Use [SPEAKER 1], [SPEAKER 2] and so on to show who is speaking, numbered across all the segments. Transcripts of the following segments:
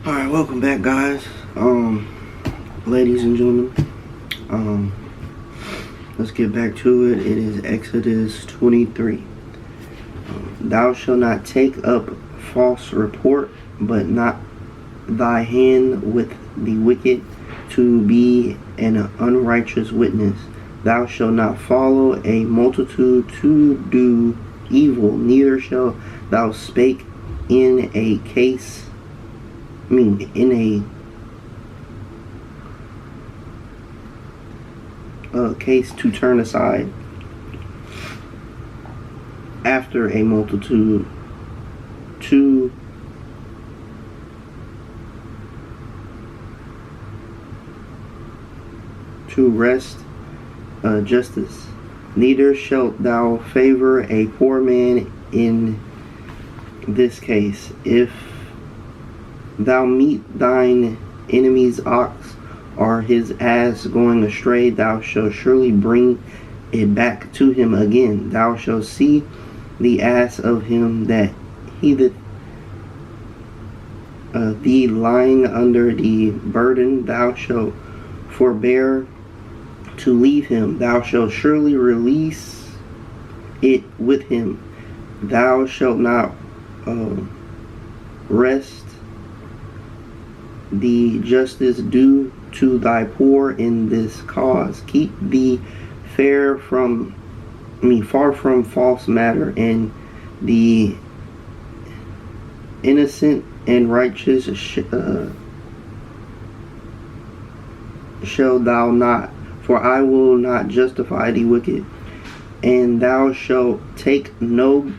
[SPEAKER 1] Alright, welcome back, guys. Ladies and gentlemen, let's get back to it. It is Exodus 23. Thou shalt not take up false report, but not thy hand with the wicked, to be an unrighteous witness. Thou shalt not follow a multitude to do evil, neither shalt thou speak in a case in a case to turn aside after a multitude to wrest justice. Neither shalt thou favor a poor man in this case. If thou meet thine enemy's ox or his ass going astray, thou shalt surely bring it back to him again. Thou shalt see the ass of him that heedeth thee lying under the burden. Thou shalt forbear to leave him. Thou shalt surely release it with him. Thou shalt not wrest the justice due to thy poor in this cause. Keep thee far from false matter, and the innocent and righteous shall thou not, for I will not justify the wicked. And thou shalt take no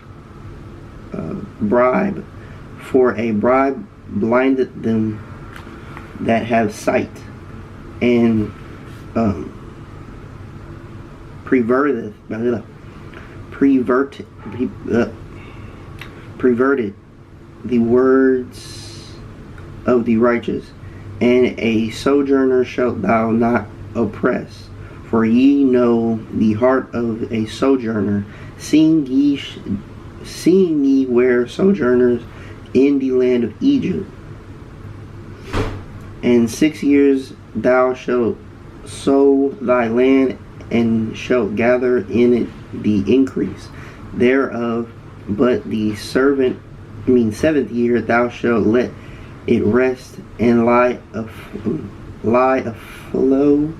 [SPEAKER 1] bribe, for a bribe blindeth them that have sight, and perverted the words of the righteous. And a sojourner shalt thou not oppress, for ye know the heart of a sojourner, seeing ye were sojourners in the land of Egypt. And 6 years thou shalt sow thy land, and shalt gather in it the increase thereof. But the seventh year thou shalt let it rest and lie aflow, ALLOW. FALLOW,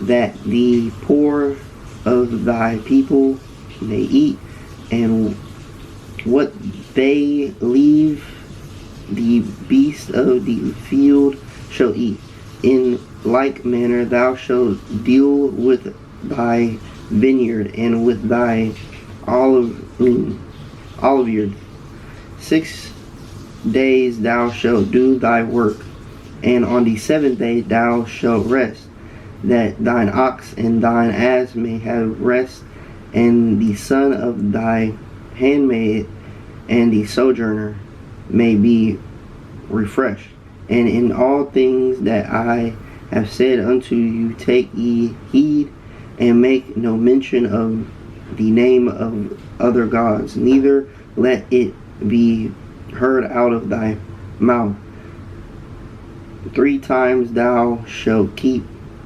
[SPEAKER 1] that the poor of thy people may eat, and what they leave the beasts of the field shall eat. In like manner thou shalt deal with thy vineyard and with thy olive yard. 6 days thou shalt do thy work, and on the seventh day thou shalt rest, that thine ox and thine ass may have rest, and the son of thy handmaid and the sojourner may be refreshed. And in all things that I have said unto you, take ye heed, and make no mention of the name of other gods, neither let it be heard out of thy mouth. 3 times thou shalt keep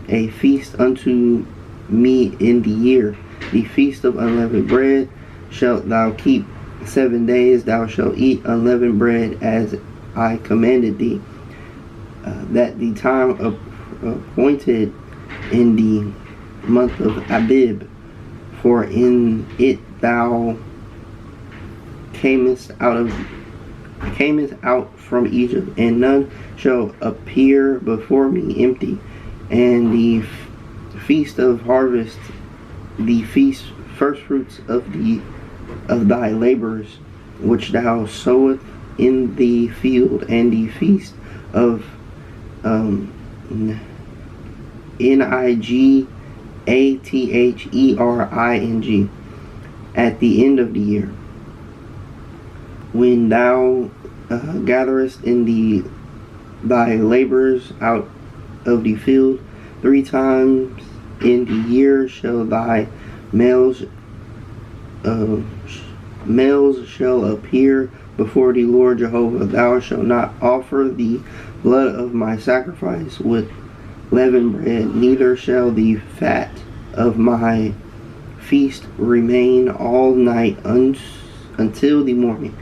[SPEAKER 1] a feast unto me in the year. The feast of unleavened bread shalt thou keep 7 days. Thou shalt eat unleavened bread as I commanded thee, that the time appointed in the month of Abib, for in it thou camest out from Egypt, and none shall appear before me empty. And the feast of harvest, the feast first fruits of thy labors which thou sowest in the field, and the feast of Niggathering at the end of the year, when thou gatherest in thy labors out of the field. 3 times in the year shall thy Males, uh, males shall appear before the Lord Jehovah. Thou shalt not offer the blood of my sacrifice with leavened bread, neither shall the fat of my feast remain all night until the morning.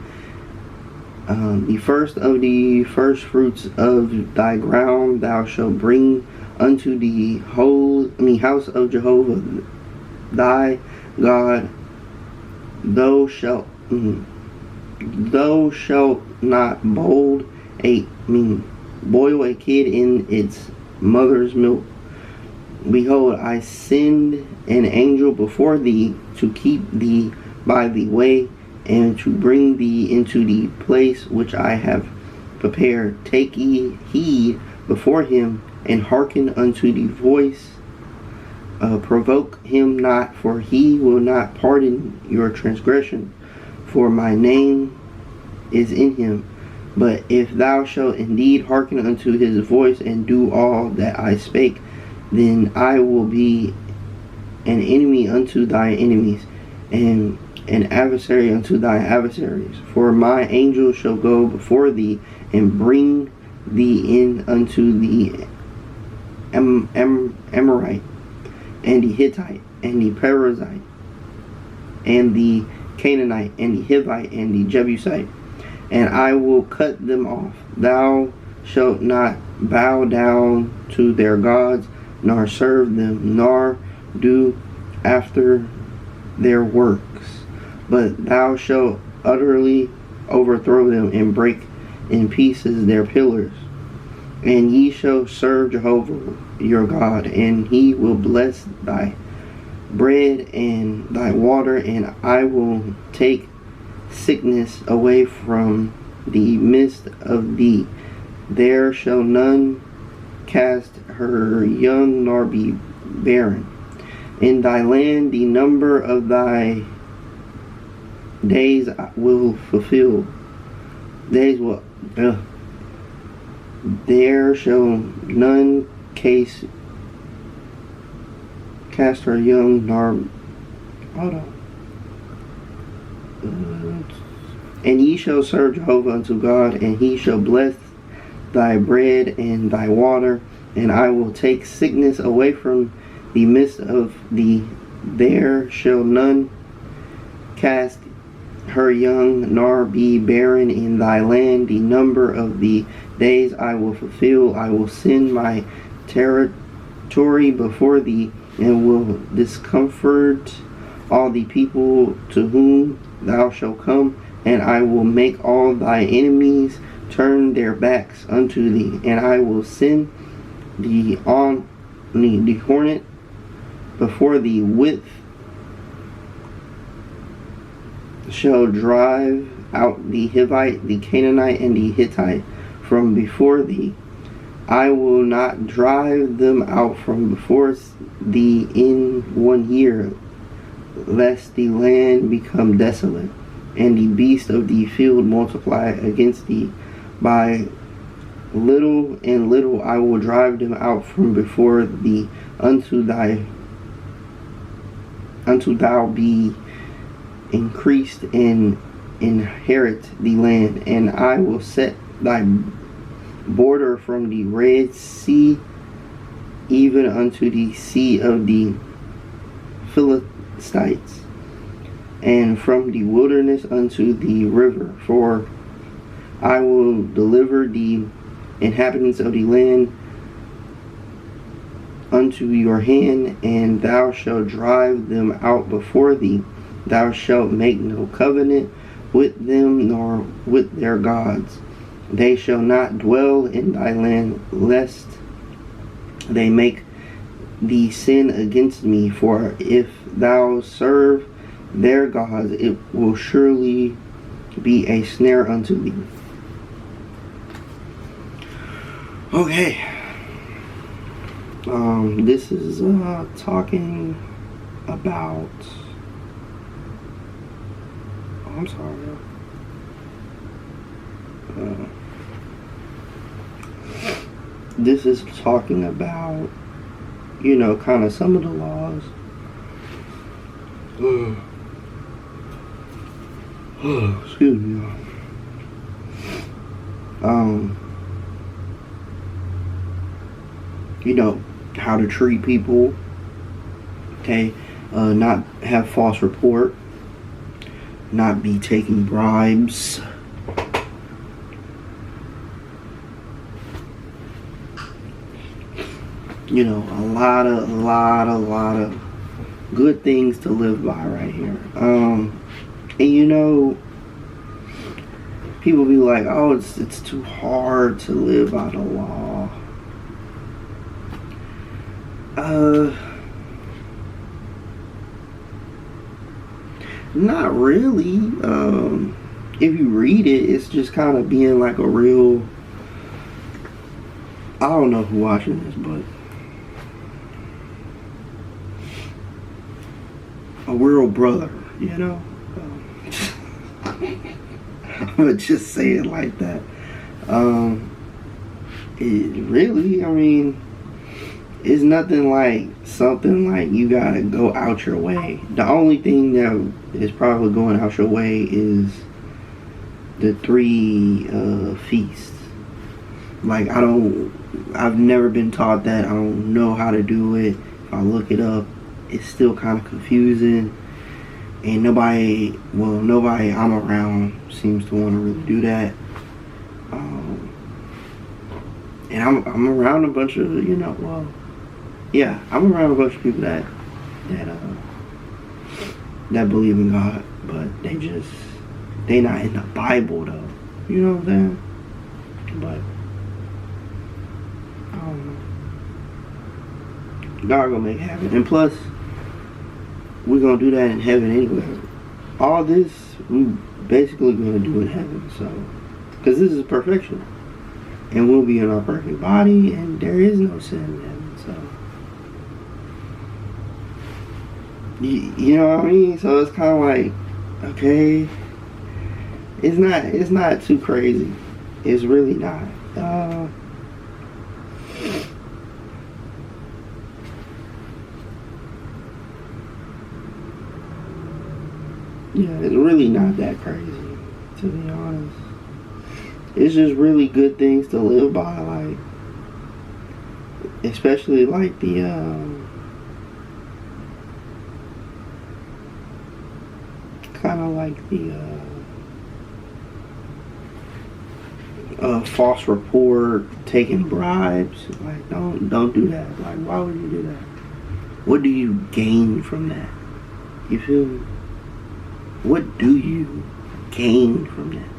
[SPEAKER 1] The first of the first fruits of thy ground thou shalt bring unto the house of Jehovah thy God. Thou shalt not boil a kid in its mother's milk. Behold, I send an angel before thee to keep thee by the way, and to bring thee into the place which I have prepared. Take ye heed before him, and hearken unto the voice. Provoke him not, for he will not pardon your transgression, for my name is in him. But if thou shalt indeed hearken unto his voice, and do all that I spake, then I will be an enemy unto thy enemies, and an adversary unto thy adversaries. For my angel shall go before thee, and bring thee in unto the Amorite, and the Hittite, and the Perizzite, and the Canaanite, and the Hivite, and the Jebusite, and I will cut them off. Thou shalt not bow down to their gods, nor serve them, nor do after their works, but thou shalt utterly overthrow them, and break in pieces their pillars. And ye shall serve Jehovah your God, and he will bless thy bread and thy water, and I will take sickness away from the midst of thee. There shall none cast her young, nor be barren. In thy land the number of thy days will fulfill. There shall none cast her young, nor and ye shall serve Jehovah unto God, and he shall bless thy bread and thy water, and I will take sickness away from the midst of thee. There shall none cast her young, nor be barren in thy land. The number of the days I will fulfill. I will send my territory before thee, and will discomfort all the people to whom thou shalt come, and I will make all thy enemies turn their backs unto thee, and I will send the hornet before thee, with shall drive out the Hivite, the Canaanite, and the Hittite from before thee. I will not drive them out from before thee in 1 year, lest the land become desolate, and the beasts of the field multiply against thee. By little and little I will drive them out from before thee, unto thou be increased and inherit the land. And I will set thy border from the Red Sea even unto the sea of the Philistines, and from the wilderness unto the river. For I will deliver the inhabitants of the land unto your hand, and thou shalt drive them out before thee. Thou shalt make no covenant with them, nor with their gods. They shall not dwell in thy land, lest they make thee sin against me. For if thou serve their gods, it will surely be a snare unto thee. Okay. This is talking about. I'm sorry. This is talking about, kind of some of the laws Excuse me, y'all. You know how to treat people. Okay, not have false report, not be taking bribes. You know, a lot of good things to live by right here. And you know, people be like, oh, it's too hard to live by the law. Not really. If you read it, it's just kind of being like a real, I don't know who watching this, but a real brother, you know? I'm gonna just say it like that. It really, I mean, it's nothing like something like you gotta go out your way. The only thing that is probably going out your way is the 3 feasts. Like, I've never been taught that. I don't know how to do it. If I look it up, it's still kind of confusing. And nobody I'm around seems to want to really do that. And I'm around a bunch of, you know, I'm around a bunch of people that believe in God, but they not in the Bible though. You know what I'm saying? But I don't know. God gonna make it happen, and plus, we're gonna do that in heaven anyway. All this we basically gonna do in heaven, so because this is perfection, and we'll be in our perfect body, and there is no sin in heaven. So you know what I mean? So it's kind of like, okay, it's not too crazy. It's really not. Yeah, it's really not that crazy, to be honest. It's just really good things to live by, like, especially like the kind of like the false report, taking bribes. Like, don't do that. Like, why would you do that? What do you gain from that? You feel me? What do you gain from that?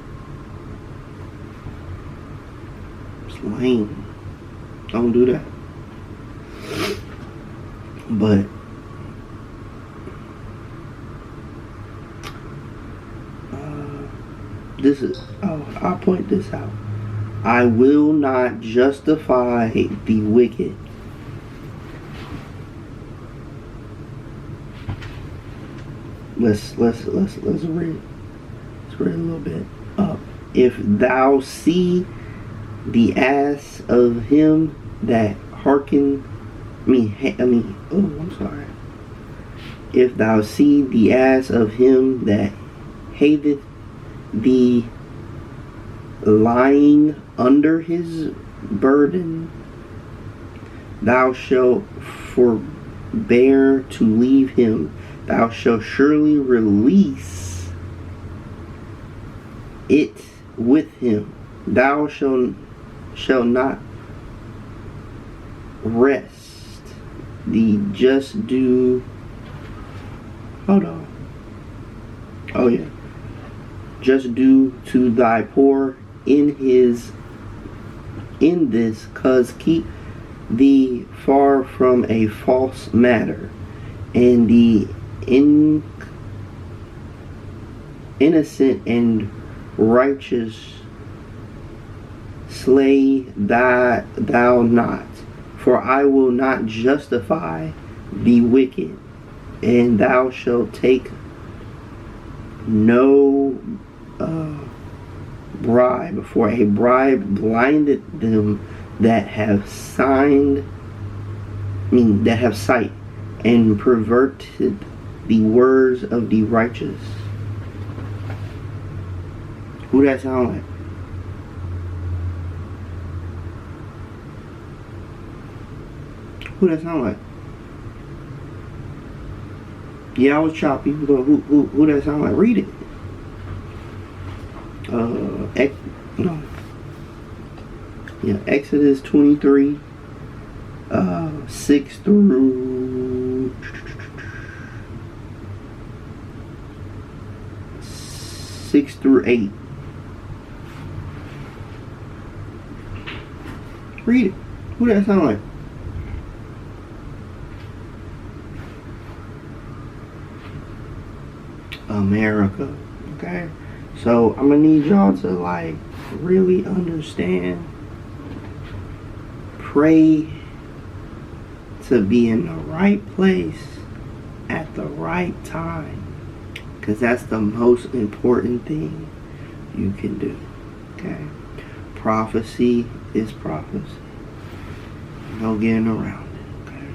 [SPEAKER 1] It's lame. Don't do that. But I'll point this out. I will not justify the wicked. Let's read. Let's read a little bit up. If thou see the ass of him that hearken, I'm sorry. If thou see the ass of him that hateth thee lying under his burden, thou shalt forbear to leave him. Thou shalt surely release it with him. Thou shalt not rest the just do. Hold on. Oh yeah. Just do to thy poor in this, cause keep thee far from a false matter, and the innocent and righteous slay thou not, for I will not justify the wicked, and thou shalt take no bribe, for a bribe blinded them that have sight, and perverted the words of the righteous. Who that sound like? Who that sound like? Yeah, I was choppy, but who that sound like? Read it. No. Yeah, Exodus 23, 6 through 8. Read it. Who that sound like? America. Okay? So I'm gonna need y'all to like really understand. Pray to be in the right place at the right time. Because that's the most important thing you can do. Okay? Prophecy is prophecy. No getting around it. Okay?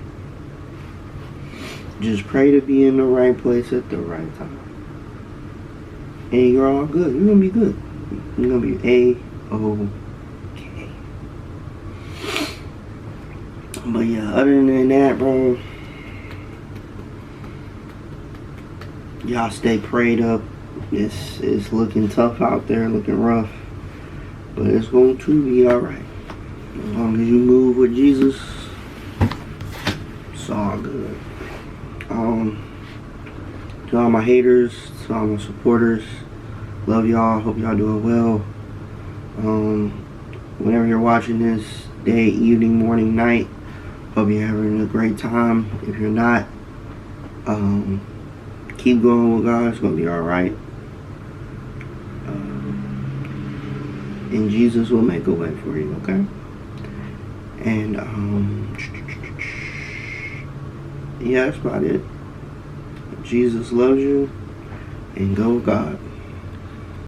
[SPEAKER 1] Just pray to be in the right place at the right time. And you're all good. You're going to be good. You're going to be A-OK. But yeah, other than that, bro, y'all stay prayed up. It's looking tough out there, looking rough. But it's going to be alright. As long as you move with Jesus, it's all good. To all my haters, to all my supporters, love y'all. Hope y'all doing well. Whenever you're watching this, day, evening, morning, night, hope you're having a great time. If you're not, keep going with God. It's gonna be all right. And Jesus will make a way for you. Okay. And yeah, that's about it. Jesus loves you, and go with God.